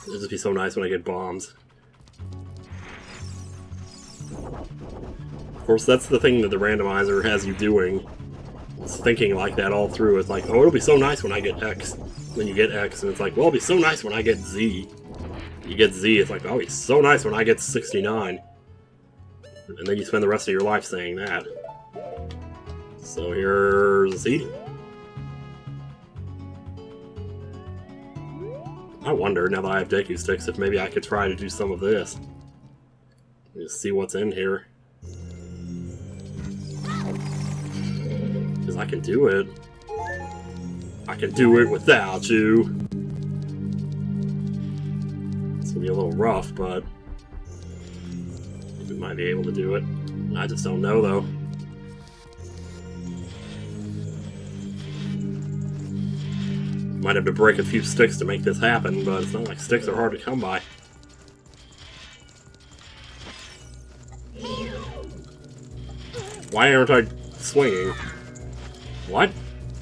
It'd just be so nice when I get bombs. Of course, that's the thing that the randomizer has you doing. It's thinking like that all through. It's like, oh, it'll be so nice when I get X. Then you get X, and it's like, well, it'll be so nice when I get Z. You get Z, it's like, oh, it's so nice when I get 69. And then you spend the rest of your life saying that. So here's Z. I wonder, now that I have Deku Sticks, if maybe I could try to do some of this. Just see what's in here. Because I can do it. I can do it without you. It's gonna be a little rough, but we might be able to do it. I just don't know, though. Might have to break a few sticks to make this happen, but it's not like sticks are hard to come by. Why aren't I swinging? What?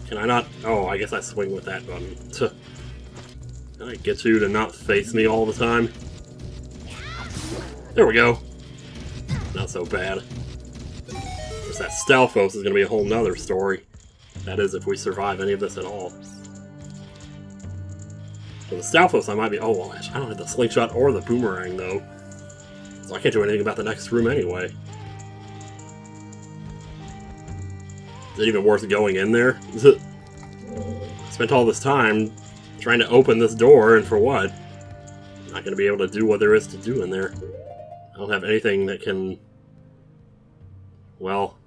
Can I not? Oh, I guess I swing with that button. Can I get you to not face me all the time? There we go. Not so bad. Just that Stalfos is going to be a whole nother story. That is, if we survive any of this at all. For the Stalfos, I might be... Oh, well, I don't have the slingshot or the boomerang, though. So I can't do anything about the next room anyway. Is it even worth going in there? I spent all this time trying to open this door, and for what? I'm not going to be able to do what there is to do in there. I don't have anything that can... Well...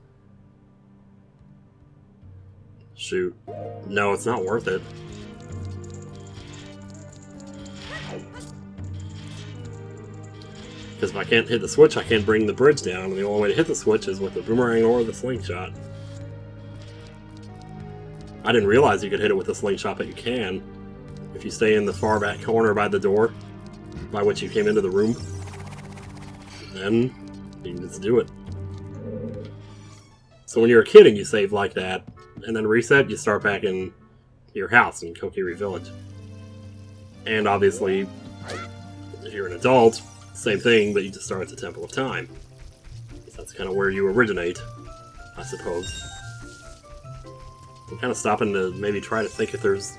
Shoot. No, it's not worth it. Because if I can't hit the switch, I can't bring the bridge down, and the only way to hit the switch is with the boomerang or the slingshot. I didn't realize you could hit it with the slingshot, but you can. If you stay in the far back corner by the door, by which you came into the room, then you can just do it. So when you're a kid and you save like that, and then reset, you start back in your house in Kokiri Village. And obviously, if you're an adult, same thing, but you just start at the Temple of Time. So that's kind of where you originate, I suppose. I'm kind of stopping to maybe try to think if there's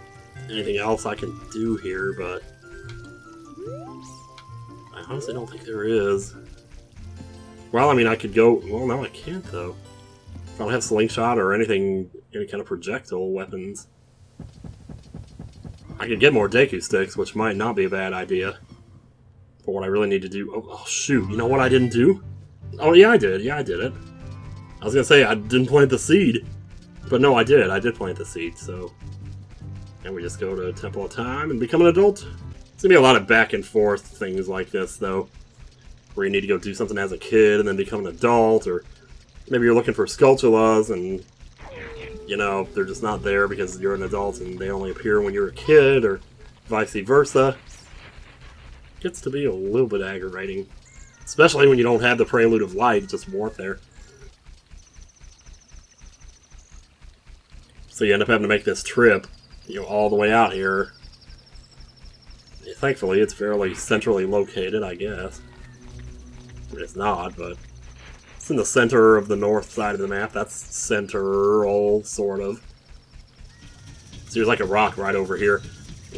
anything else I can do here, but I honestly don't think there is. Well, I mean, I could go... Well, no, I can't, though. If I don't have slingshot or anything, any kind of projectile weapons. I could get more Deku Sticks, which might not be a bad idea. But what I really need to do... Oh, shoot, you know what I didn't do? Oh, yeah, I did. Yeah, I did it. I was gonna say, I didn't plant the seed. But no, I did. I did plant the seed, so... And we just go to Temple of Time and become an adult. It's gonna be a lot of back and forth things like this, though. Where you need to go do something as a kid and then become an adult, or... Maybe you're looking for Skulltulas and... You know, they're just not there because you're an adult and they only appear when you're a kid, or vice versa. It gets to be a little bit aggravating. Especially when you don't have the Prelude of Light, it just weren't there. So you end up having to make this trip, you know, all the way out here. Thankfully, it's fairly centrally located, I guess. I mean, it's not, but it's in the center of the north side of the map. That's central, sort of. So there's like a rock right over here.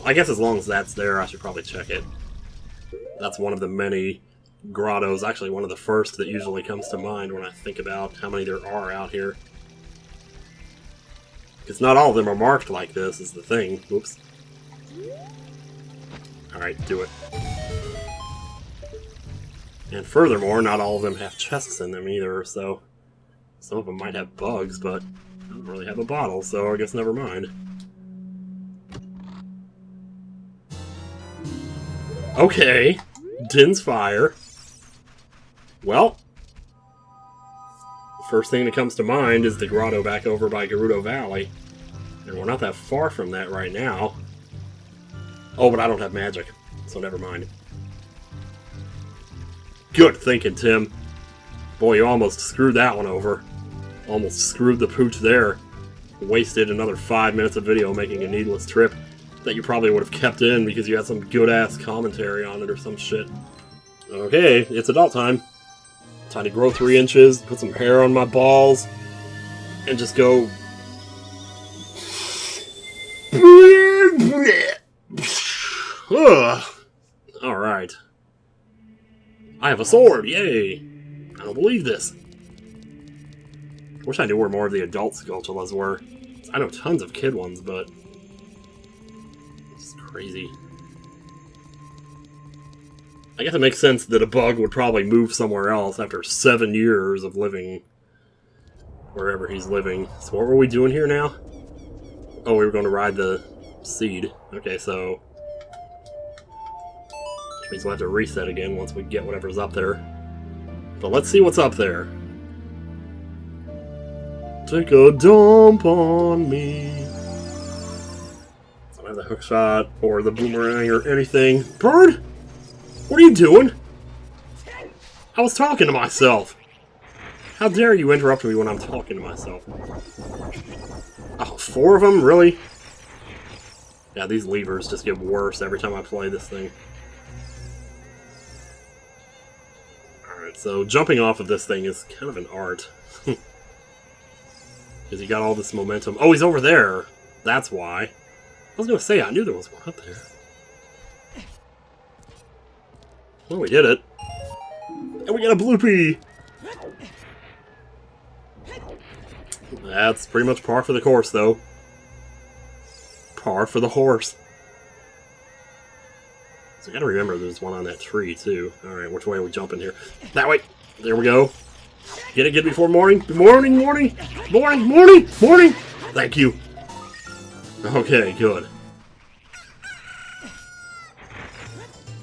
I guess as long as that's there, I should probably check it. That's one of the many grottos, actually one of the first that usually comes to mind when I think about how many there are out here. Because not all of them are marked like this, is the thing. Whoops. Alright, do it. And furthermore, not all of them have chests in them either, so... Some of them might have bugs, but I don't really have a bottle, so I guess never mind. Okay. Din's fire. Well... First thing that comes to mind is the grotto back over by Gerudo Valley. And we're not that far from that right now. Oh, but I don't have magic, so never mind. Good thinking, Tim. Boy, you almost screwed that one over. Almost screwed the pooch there. Wasted another 5 minutes of video making a needless trip. that you probably would have kept in because you had some good-ass commentary on it or some shit. Okay, it's adult time. Time to grow 3 inches, put some hair on my balls, and just go... Alright. I have a sword, yay! I don't believe this. Wish I knew where more of the adult Skulltulas were. I know tons of kid ones, but... it's crazy. I guess it makes sense that a bug would probably move somewhere else after 7 years of living wherever he's living. So what were we doing here now? Oh, we were going to ride the seed. Okay, so... which means we'll have to reset again once we get whatever's up there. But let's see what's up there. Take a dump on me. I don't have the hook shot or the boomerang or anything. Bird? What are you doing? I was talking to myself. How dare you interrupt me when I'm talking to myself? Oh, 4 of them? Really? Yeah, these levers just get worse every time I play this thing. Alright, so jumping off of this thing is kind of an art. Because you got all this momentum. Oh, he's over there! That's why. I was gonna say, I knew there was one up there. Well, we did it. And we got a bloopy! That's pretty much par for the course, though. Par for the horse. So I gotta remember there's one on that tree, too. Alright, which way are we jumping here? That way! There we go. Get it before morning? Morning, morning! Morning, morning, morning! Thank you. Okay, good.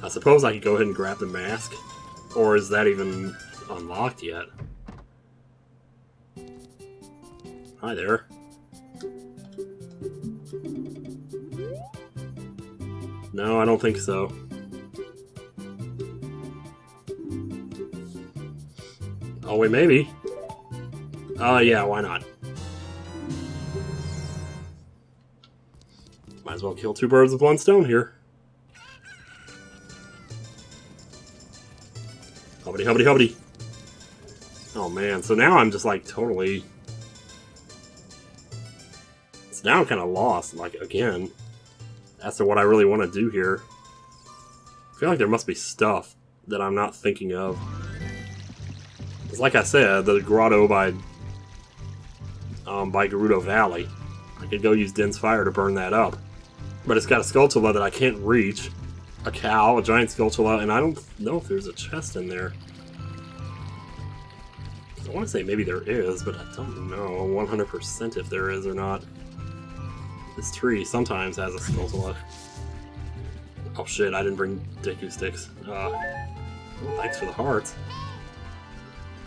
I suppose I could go ahead and grab the mask. Or is that even unlocked yet? Hi there. No, I don't think so. Oh, wait, maybe. Yeah, why not? Might as well kill 2 birds with 1 stone here. Hubbity, hubbity, hubbity. Oh, man. So now I'm just, like, totally... so now I'm kind of lost, like, again. As to what I really want to do here. I feel like there must be stuff that I'm not thinking of. Because like I said, the grotto by Gerudo Valley. I could go use Din's Fire to burn that up. But it's got a Skulltula that I can't reach. A cow, a giant Skulltula, and I don't know if there's a chest in there. I want to say maybe there is, but I don't know 100% if there is or not. This tree sometimes has a Skulltula. Oh shit, I didn't bring Deku Sticks. Thanks for the hearts.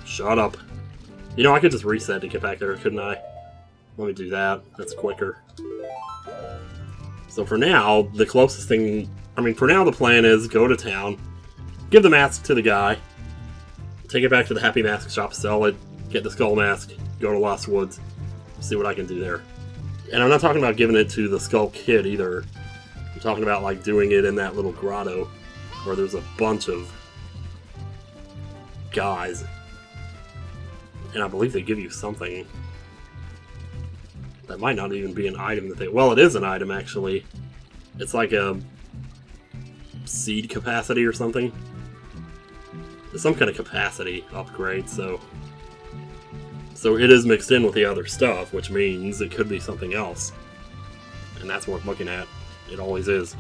Shut up. You know, I could just reset to get back there, couldn't I? Let me do that. That's quicker. So for now, the closest thing... I mean, for now the plan is go to town, give the mask to the guy, take it back to the Happy Mask shop, sell it, get the skull mask, go to Lost Woods, see what I can do there. And I'm not talking about giving it to the Skull Kid either. I'm talking about, like, doing it in that little grotto where there's a bunch of guys. And I believe they give you something that might not even be an item that they... well, it is an item, actually. It's like a seed capacity or something. It's some kind of capacity upgrade, so it is mixed in with the other stuff, which means it could be something else. And that's worth looking at. It always is.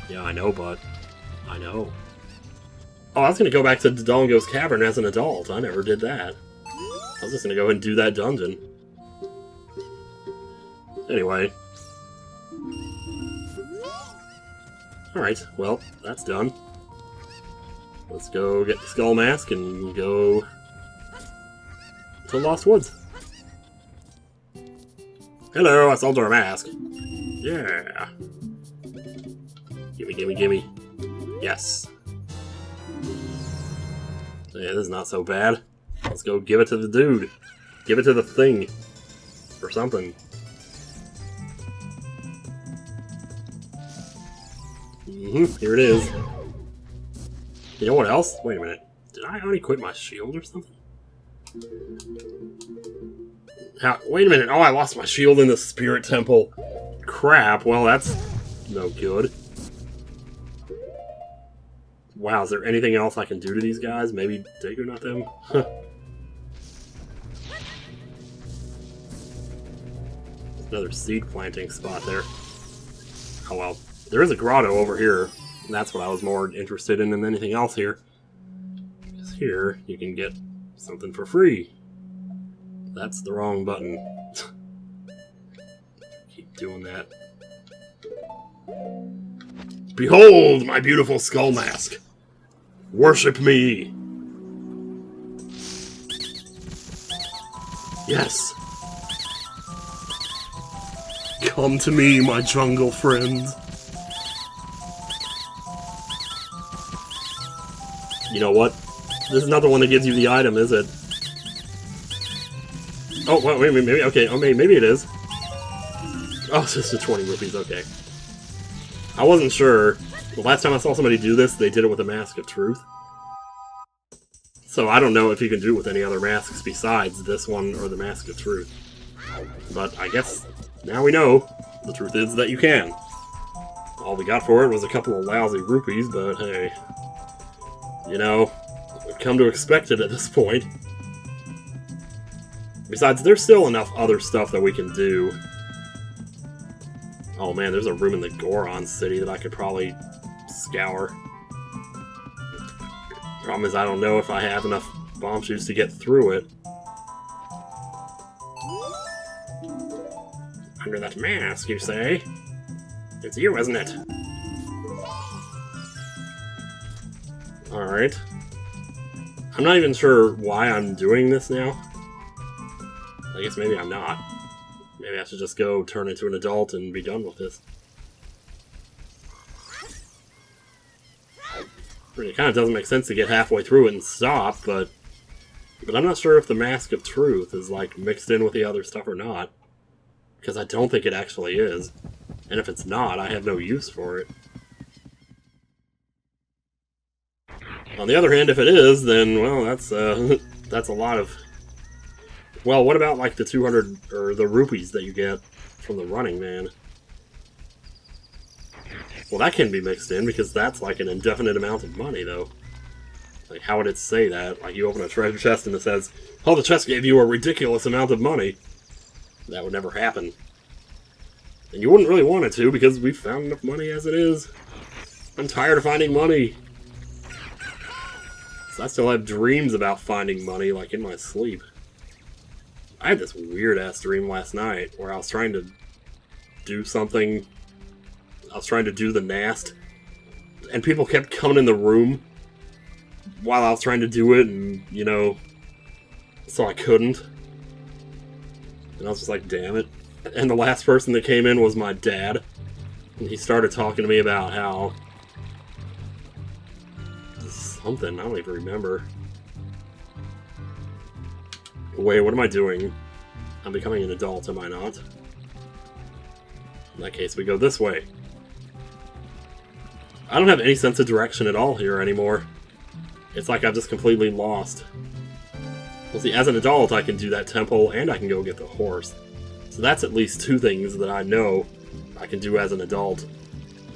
Yeah, I know, but... I know. Oh, I was going to go back to Dodongo's Cavern as an adult. I never did that. I was just going to go ahead and do that dungeon. Anyway. Alright, well, that's done. Let's go get the Skull Mask and go to Lost Woods. Hello, I sold her a mask. Yeah. Gimme, gimme, gimme. Yes. Yeah, this is not so bad. Let's go give it to the dude. Give it to the thing. Or something. Here it is. You know what else? Wait a minute. Did I already quit my shield or something? Wait a minute. Oh, I lost my shield in the Spirit Temple. Crap. Well, that's no good. Wow, is there anything else I can do to these guys? Maybe Deku not them? Another seed planting spot there. Oh well. There is a grotto over here. And that's what I was more interested in than anything else here. Because here, you can get something for free. That's the wrong button. Keep doing that. Behold my beautiful skull mask! Worship me! Yes! Come to me, my jungle friends. You know what? This is not the one that gives you the item, is it? Oh, wait, maybe, okay, oh, maybe it is. Oh, it's just a 20 rupees, okay. I wasn't sure. The last time I saw somebody do this, they did it with a Mask of Truth. So I don't know if you can do it with any other masks besides this one or the Mask of Truth. But I guess now we know. The truth is that you can. All we got for it was a couple of lousy rupees, but hey. You know, we've come to expect it at this point. Besides, there's still enough other stuff that we can do. Oh man, there's a room in the Goron City that I could probably scour. Problem is, I don't know if I have enough bomb shoes to get through it. Under that mask, you say? It's you, isn't it? Alright. I'm not even sure why I'm doing this now. I guess maybe I'm not. Maybe I should just go turn into an adult and be done with this. It kind of doesn't make sense to get halfway through it and stop, but I'm not sure if the Mask of Truth is like mixed in with the other stuff or not. Because I don't think it actually is. And if it's not, I have no use for it. On the other hand, if it is, then, well, that's a lot of... Well, what about, like, the 200, or the rupees that you get from the Running Man? Well, that can be mixed in, because that's, like, an indefinite amount of money, though. Like, how would it say that? Like, you open a treasure chest and it says, oh, the chest gave you a ridiculous amount of money. That would never happen. And you wouldn't really want it to, because we've found enough money as it is. I'm tired of finding money. So I still have dreams about finding money, like, in my sleep. I had this weird-ass dream last night where I was trying to do something. I was trying to do the Nast. And people kept coming in the room while I was trying to do it, and, you know, so I couldn't. And I was just like, damn it. And the last person that came in was my dad. And he started talking to me about how... something, I don't even remember. Wait, what am I doing? I'm becoming an adult, am I not? In that case, we go this way. I don't have any sense of direction at all here anymore. It's like I've just completely lost. Well, see, as an adult, I can do that temple, and I can go get the horse. So that's at least two things that I know I can do as an adult.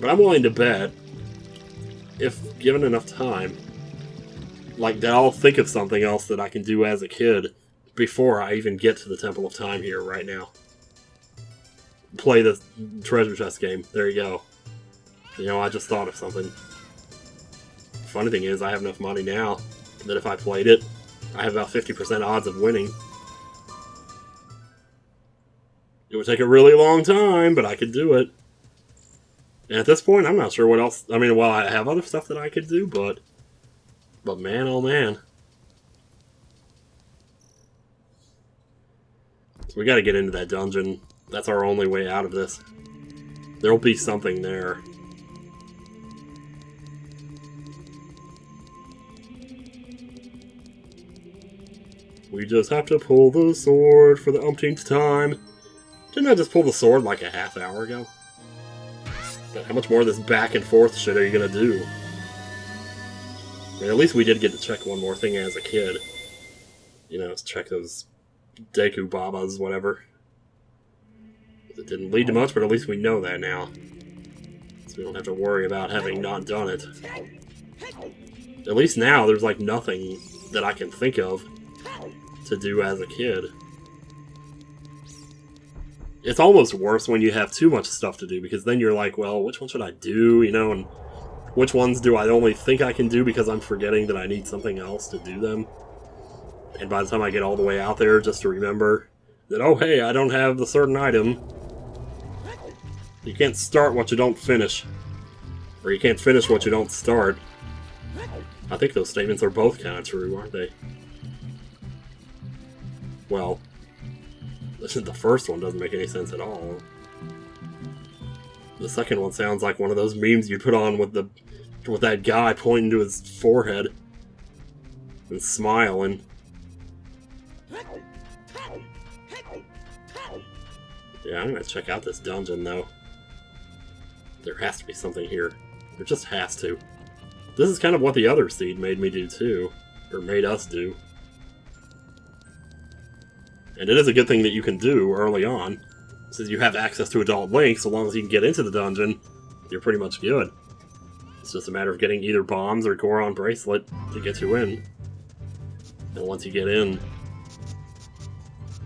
But I'm willing to bet, if given enough time, like, that I'll think of something else that I can do as a kid before I even get to the Temple of Time here right now. Play the treasure chest game. There you go. You know, I just thought of something. Funny thing is, I have enough money now that if I played it, I have about 50% odds of winning. It would take a really long time, but I could do it. And at this point, I'm not sure what else... I mean, well, I have other stuff that I could do, but man, oh man. So we gotta get into that dungeon. That's our only way out of this. There'll be something there. We just have to pull the sword for the umpteenth time. Didn't I just pull the sword like a half hour ago? But how much more of this back and forth shit are you gonna do? I mean, at least we did get to check one more thing as a kid. You know, let's check those Deku Babas, whatever. It didn't lead to much, but at least we know that now. So we don't have to worry about having not done it. At least now there's like nothing that I can think of to do as a kid. It's almost worse when you have too much stuff to do, because then you're like, well, which one should I do, you know, and which ones do I only think I can do because I'm forgetting that I need something else to do them? And by the time I get all the way out there, just to remember that, oh hey, I don't have the certain item. You can't start what you don't finish. Or you can't finish what you don't start. I think those statements are both kind of true, aren't they? Well, the first one doesn't make any sense at all. The second one sounds like one of those memes you put on with that guy pointing to his forehead and smiling. Yeah, I'm gonna check out this dungeon though. There has to be something here. There just has to. This is kind of what the other seed made me do too. Or made us do. And it is a good thing that you can do early on. Since you have access to Adult Link, so long as you can get into the dungeon, you're pretty much good. It's just a matter of getting either bombs or Goron Bracelet to get you in. And once you get in,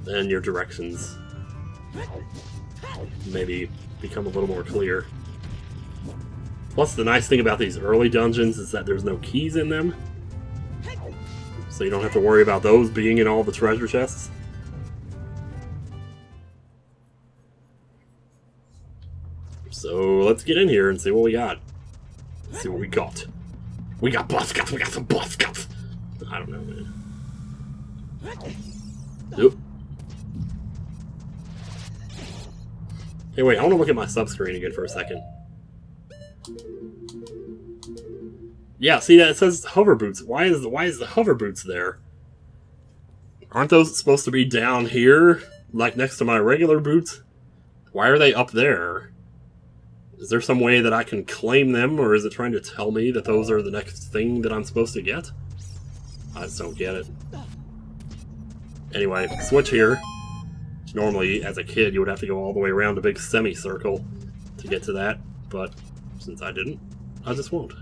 then your directions maybe become a little more clear. Plus, the nice thing about these early dungeons is that there's no keys in them. So you don't have to worry about those being in all the treasure chests. So let's get in here and see what we got. Let's see what we got. We got bus guts, we got some bus guts. I don't know, man. Nope. Hey, wait, I want to look at my sub-screen again for a second. Yeah, see that? It says hover boots. Why is the hover boots there? Aren't those supposed to be down here, like next to my regular boots? Why are they up there? Is there some way that I can claim them, or is it trying to tell me that those are the next thing that I'm supposed to get? I just don't get it. Anyway, switch here. Normally, as a kid, you would have to go all the way around a big semicircle to get to that, but since I didn't, I just won't.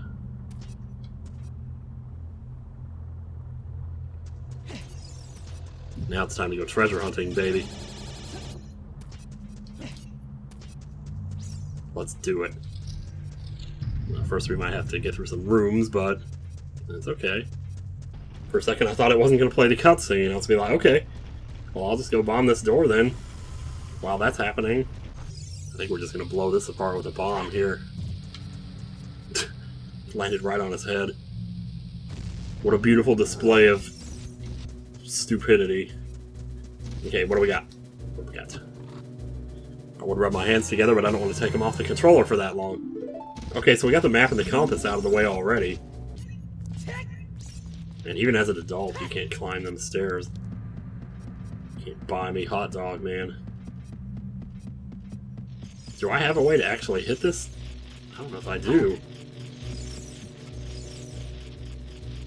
Now it's time to go treasure hunting, baby. Let's do it. Well, first we might have to get through some rooms, but it's okay. For a second I thought it wasn't going to play the cutscene. I was be like, okay, well I'll just go bomb this door then. While that's happening, I think we're just going to blow this apart with a bomb here. Landed right on his head. What a beautiful display of stupidity. Okay, what do we got? What do we got? I would rub my hands together, but I don't want to take them off the controller for that long. Okay, so we got the map and the compass out of the way already. And even as an adult, you can't climb them stairs. You can't buy me hot dog, man. Do I have a way to actually hit this? I don't know if I do.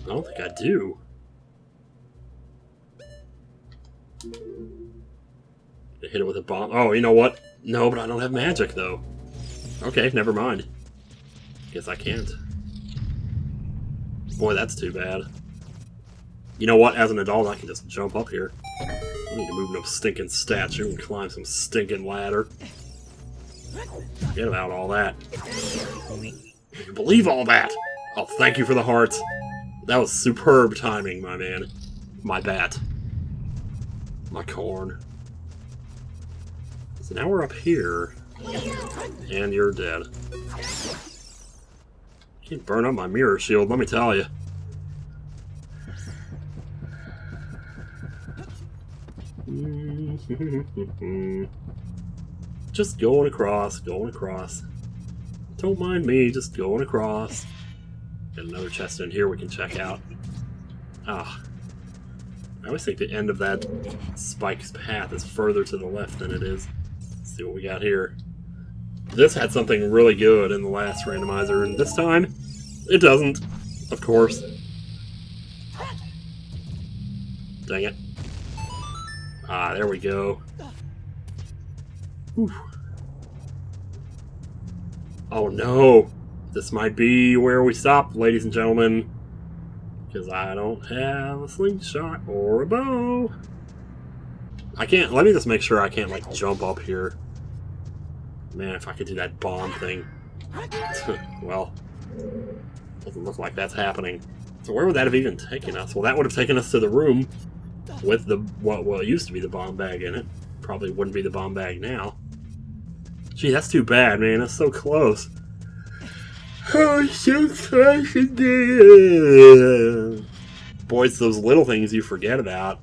I don't think I do. I hit it with a bomb. Oh, you know what? No, but I don't have magic, though. Okay, never mind. Guess I can't. Boy, that's too bad. You know what? As an adult, I can just jump up here. I don't need to move no stinking statue and climb some stinking ladder. Forget about all that. I can believe all that! Oh, thank you for the hearts. That was superb timing, my man. My bat. My corn. So now we're up here. And you're dead. Can't burn up my mirror shield, let me tell you. Just going across, going across. Don't mind me, just going across. Got another chest in here we can check out. Ah. I always think the end of that spike's path is further to the left than it is. Let's see what we got here. This had something really good in the last randomizer, and this time, it doesn't, of course. Dang it. Ah, there we go. Whew. Oh no! This might be where we stop, ladies and gentlemen. Because I don't have a slingshot or a bow. I can't, let me just make sure I can't, like, jump up here. Man, if I could do that bomb thing. Well, doesn't look like that's happening. So where would that have even taken us? Well, that would have taken us to the room with the, well, it used to be the bomb bag in it. Probably wouldn't be the bomb bag now. Gee, that's too bad, man. That's so close. Oh, so close again. Boy, it's those little things you forget about.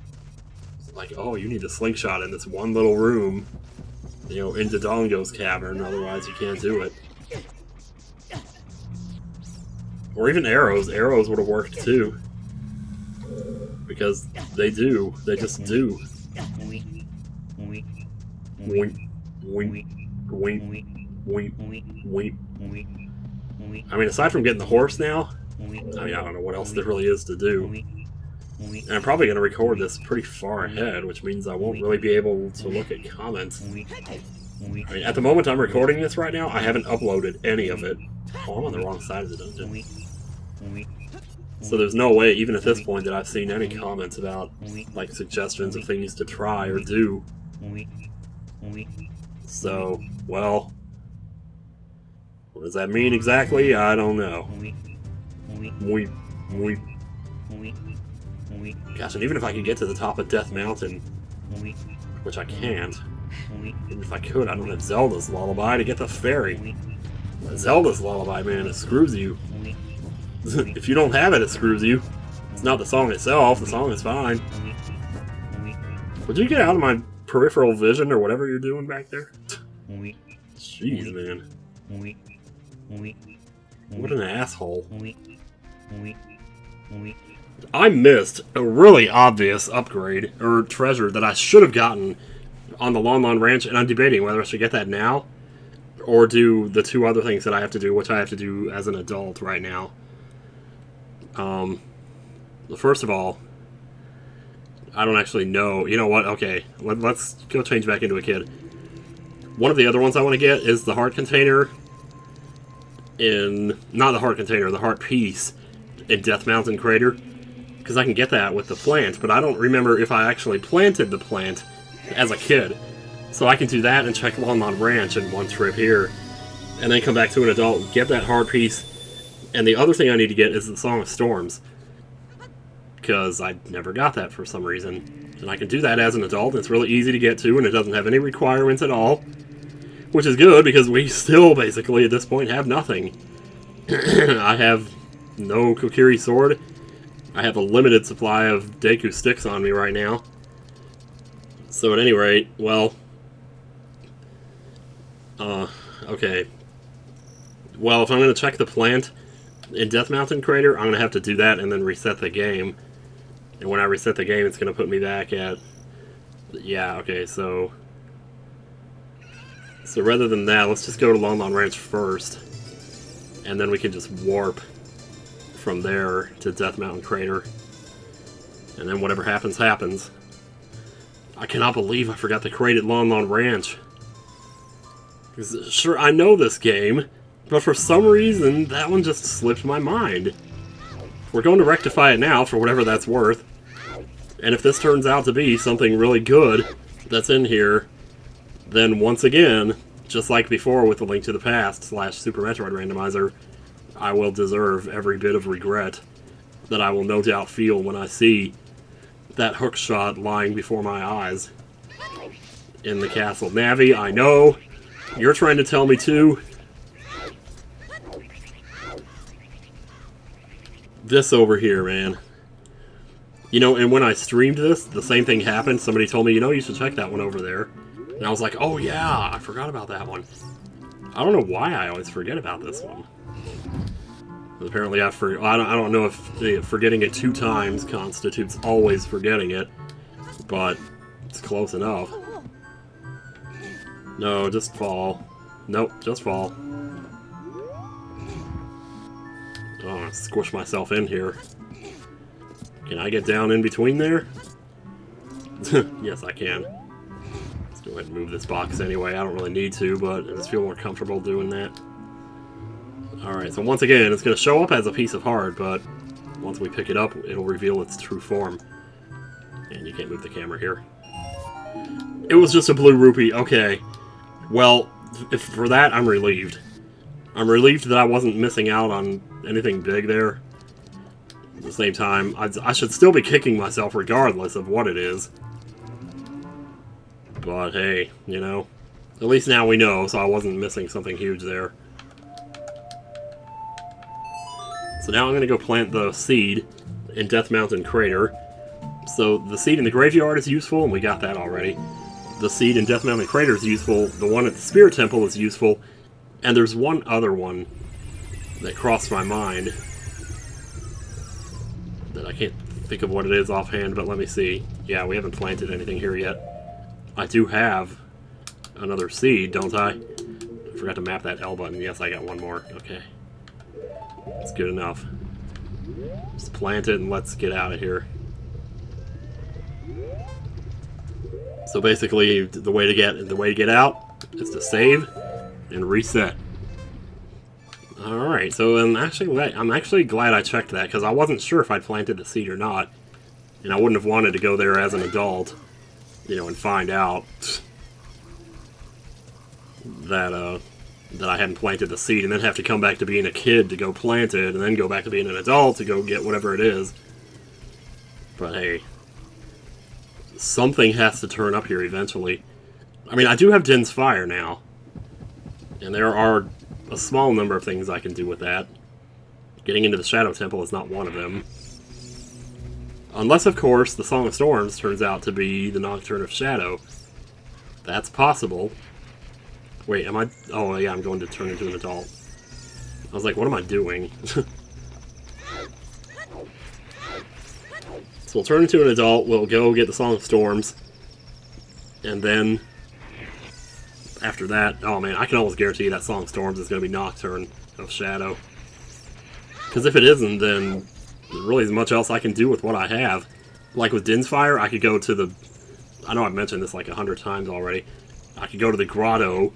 Like, oh, you need a slingshot in this one little room. You know, in Dodongo's cavern, otherwise you can't do it. Or even arrows. Arrows would have worked too. Because they do. They just do. Wink. Wink. Wink. Wink. Wink. I mean, aside from getting the horse now, I mean, I don't know what else there really is to do. And I'm probably going to record this pretty far ahead, which means I won't really be able to look at comments. I mean, at the moment I'm recording this right now, I haven't uploaded any of it. Oh, I'm on the wrong side of the dungeon. So there's no way, even at this point, that I've seen any comments about, like, suggestions of things to try or do. So, well, what does that mean exactly? I don't know. Gosh, and even if I could get to the top of Death Mountain, which I can't, even if I could, I don't have Zelda's Lullaby to get the ferry. Zelda's Lullaby, man, it screws you. If you don't have it, it screws you. It's not the song itself, the song is fine. Would you get out of my peripheral vision or whatever you're doing back there? Jeez, man. What an asshole. I missed a really obvious upgrade, or treasure, that I should have gotten on the Lon Lon Ranch, and I'm debating whether I should get that now, or do the two other things that I have to do, which I have to do as an adult right now. First of all, I don't actually know. You know what? Okay, let's go change back into a kid. One of the other ones I want to get is the heart container in... Not the heart container, the heart piece in Death Mountain Crater. Because I can get that with the plant, but I don't remember if I actually planted the plant as a kid. So I can do that and check Lon Lon Ranch in one trip here. And then come back to an adult, get that heart piece. And the other thing I need to get is the Song of Storms. Because I never got that for some reason. And I can do that as an adult, and it's really easy to get to, and it doesn't have any requirements at all. Which is good, because we still, basically, at this point, have nothing. I have no Kokiri sword. I have a limited supply of Deku sticks on me right now. So at any rate, well... okay. Well, if I'm going to check the plant in Death Mountain Crater, I'm going to have to do that and then reset the game. And when I reset the game, it's going to put me back at... Yeah, okay, so... So rather than that, let's just go to Lon Lon Ranch first. And then we can just warp from there to Death Mountain Crater. And then whatever happens, happens. I cannot believe I forgot the crate at Lon Lon Ranch. Sure, I know this game, but for some reason, that one just slipped my mind. We're going to rectify it now, for whatever that's worth. And if this turns out to be something really good that's in here, then once again, just like before with the Link to the Past / Super Metroid Randomizer, I will deserve every bit of regret that I will no doubt feel when I see that hook shot lying before my eyes in the castle. Navi, I know, you're trying to tell me too. This over here, man. You know, and when I streamed this, the same thing happened. Somebody told me, you know, you should check that one over there. And I was like, oh yeah, I forgot about that one. I don't know why I always forget about this one. But apparently I don't know if forgetting it 2 times constitutes always forgetting it, but it's close enough. No, just fall. Nope, just fall. Oh, I squish myself in here. Can I get down in between there? Yes, I can. Let's go ahead and move this box anyway. I don't really need to, but I just feel more comfortable doing that. Alright, so once again, it's going to show up as a piece of heart, but once we pick it up, it'll reveal its true form. And you can't move the camera here. It was just a blue rupee. Okay. Well, for that, I'm relieved. I'm relieved that I wasn't missing out on anything big there. At the same time, I should still be kicking myself regardless of what it is. But hey, you know, at least now we know, so I wasn't missing something huge there. So now I'm going to go plant the seed in Death Mountain Crater. So the seed in the graveyard is useful, and we got that already. The seed in Death Mountain Crater is useful, the one at the Spirit Temple is useful, and there's one other one that crossed my mind that I can't think of what it is offhand, but let me see. Yeah, we haven't planted anything here yet. I do have another seed, don't I? I forgot to map that L button. Yes, I got one more. Okay. That's good enough. Just plant it and let's get out of here. So basically, the way to get out is to save and reset. All right, so I'm actually glad I checked that because I wasn't sure if I'd planted the seed or not, and I wouldn't have wanted to go there as an adult, you know, and find out that that I hadn't planted the seed, and then have to come back to being a kid to go plant it, and then go back to being an adult to go get whatever it is. But hey. Something has to turn up here eventually. I mean, I do have Din's Fire now. And there are a small number of things I can do with that. Getting into the Shadow Temple is not one of them. Unless, of course, the Song of Storms turns out to be the Nocturne of Shadow. That's possible. Wait, am I... Oh, yeah, I'm going to turn into an adult. I was like, what am I doing? So we'll turn into an adult, we'll go get the Song of Storms, and then, after that, oh man, I can almost guarantee that Song of Storms is going to be Nocturne of Shadow. Because if it isn't, then there really isn't much else I can do with what I have. Like with Din's Fire, I could go to the... I know I've mentioned this like 100 times already. I could go to the grotto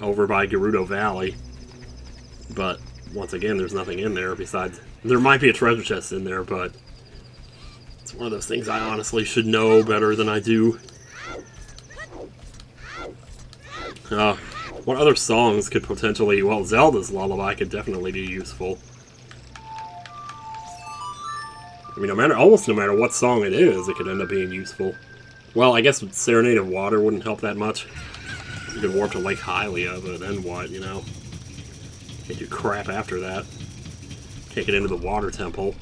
over by Gerudo Valley, but once again, there's nothing in there besides... There might be a treasure chest in there, but... It's one of those things I honestly should know better than I do. What other songs could potentially... Well, Zelda's Lullaby could definitely be useful. I mean, almost no matter what song it is, it could end up being useful. Well, I guess Serenade of Water wouldn't help that much. You could warp to Lake Hylia, but then what, you know? Can't do crap after that. Can't get into the Water Temple.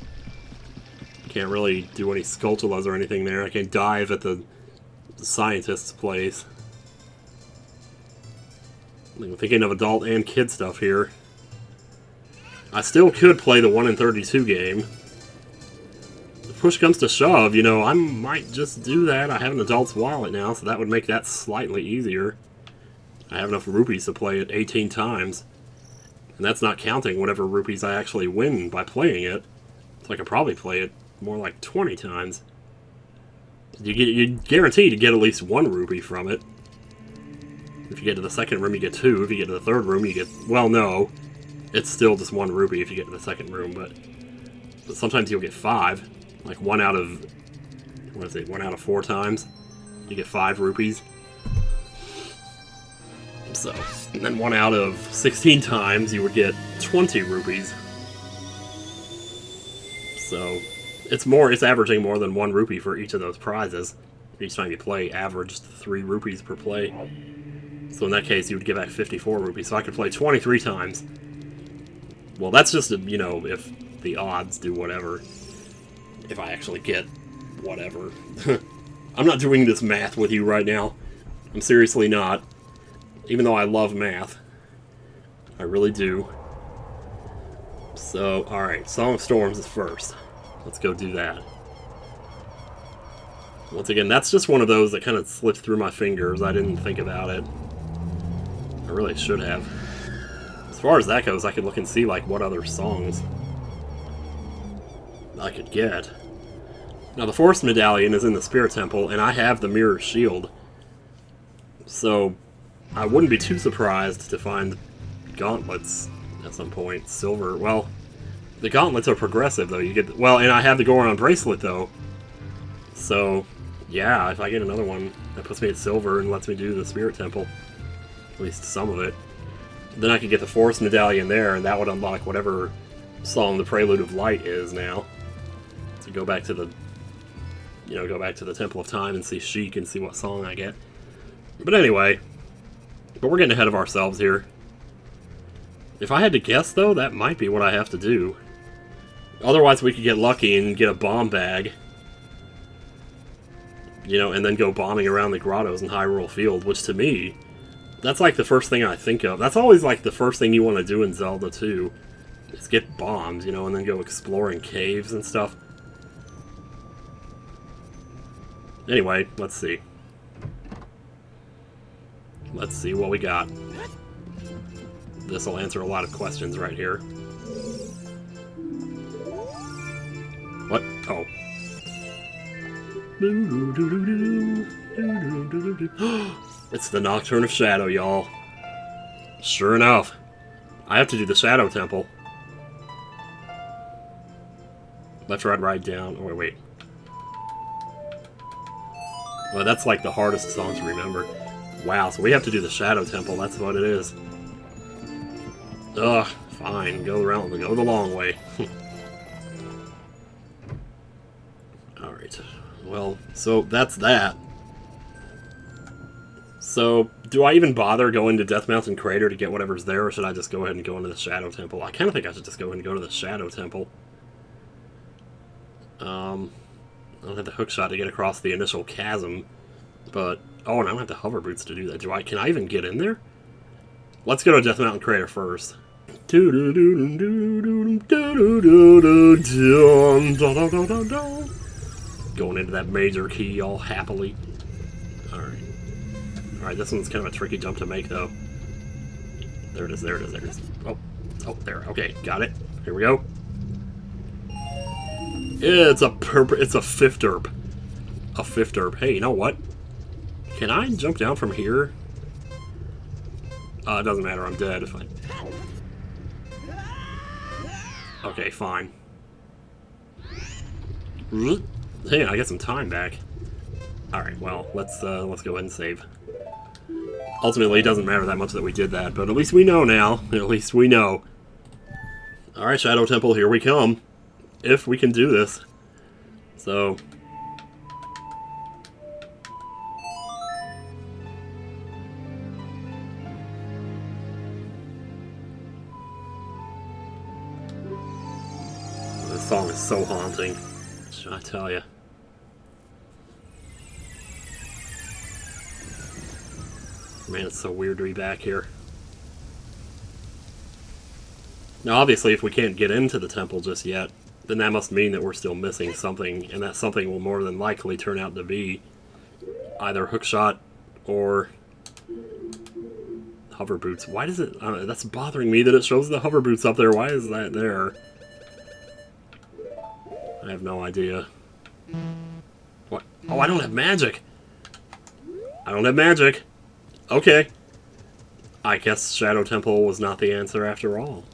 Can't really do any Skulltulas or anything there. I can't dive at the scientist's place. I'm thinking of adult and kid stuff here. I still could play the 1 in 32 game. If push comes to shove, you know, I might just do that. I have an adult's wallet now, so that would make that slightly easier. I have enough rupees to play it 18 times. And that's not counting whatever rupees I actually win by playing it. So I could probably play it more like 20 times. You're guaranteed to get at least 1 rupee from it. If you get to the second room, you get 2. If you get to the third room, you get... Well, no. It's still just 1 rupee if you get to the second room, but sometimes you'll get 5. Like 1 out of... What is it? 1 out of 4 times. You get 5 rupees. So, and then 1 out of 16 times, you would get 20 rupees. So... It's averaging more than 1 rupee for each of those prizes. Each time you play, averaged 3 rupees per play. So in that case, you would get back 54 rupees. So I could play 23 times. Well, that's just, you know, if the odds do whatever. If I actually get whatever. I'm not doing this math with you right now. I'm seriously not. Even though I love math. I really do. So, alright, Song of Storms is first. Let's go do that. Once again, that's just one of those that kind of slipped through my fingers. I didn't think about it. I really should have. As far as that goes, I could look and see, like, what other songs I could get. Now, the Forest Medallion is in the Spirit Temple, and I have the Mirror Shield. So, I wouldn't be too surprised to find gauntlets at some point. Silver, well, the gauntlets are progressive, though. You get, well, and I have the Goron bracelet, though. So, yeah, if I get another one, that puts me at silver and lets me do the Spirit Temple. At least some of it. Then I could get the Forest Medallion there, and that would unlock whatever song the Prelude of Light is now. To go back to the, you know, go back to the Temple of Time and see Sheik and see what song I get. But anyway, but we're getting ahead of ourselves here. If I had to guess, though, that might be what I have to do. Otherwise, we could get lucky and get a bomb bag. You know, and then go bombing around the grottos in Hyrule Field, which to me, that's like the first thing I think of. That's always like the first thing you want to do in Zelda 2. Is get bombs, you know, and then go exploring caves and stuff. Anyway, let's see. Let's see what we got. This will answer a lot of questions right here. What? Oh. It's the Nocturne of Shadow, y'all. Sure enough. I have to do the Shadow Temple. Left, right down. Oh, wait. Well, that's like the hardest song to remember. Wow, so we have to do the Shadow Temple. That's what it is. Ugh, fine. Go the long way. Alright. Well, so that's that. So, do I even bother going to Death Mountain Crater to get whatever's there, or should I just go ahead and go into the Shadow Temple? I kind of think I should just go ahead and go to the Shadow Temple. I don't have the hookshot to get across the initial chasm, but... Oh, and I don't have the hover boots to do that. Can I even get in there? Let's go to Death Mountain Crater first. Going into that major key all happily. Alright. Alright, this one's kind of a tricky jump to make, though. There it is. Oh, there. Okay, got it. Here we go. It's a fifth derp. A fifth derp. Hey, you know what? Can I jump down from here? It doesn't matter. I'm dead. If I... Okay, fine. Hey, I got some time back. Alright, well, let's go ahead and save. Ultimately, it doesn't matter that much that we did that, but at least we know now. At least we know. Alright, Shadow Temple, here we come. If we can do this. So... This song is so haunting. Should I tell you? Man, it's so weird to be back here. Now, obviously, if we can't get into the temple just yet, then that must mean that we're still missing something, and that something will more than likely turn out to be either hookshot or hover boots. Why does it... that's bothering me that it shows the hover boots up there. Why is that there? I have no idea. What? Oh, I don't have magic! I don't have magic! Okay. I guess Shadow Temple was not the answer after all.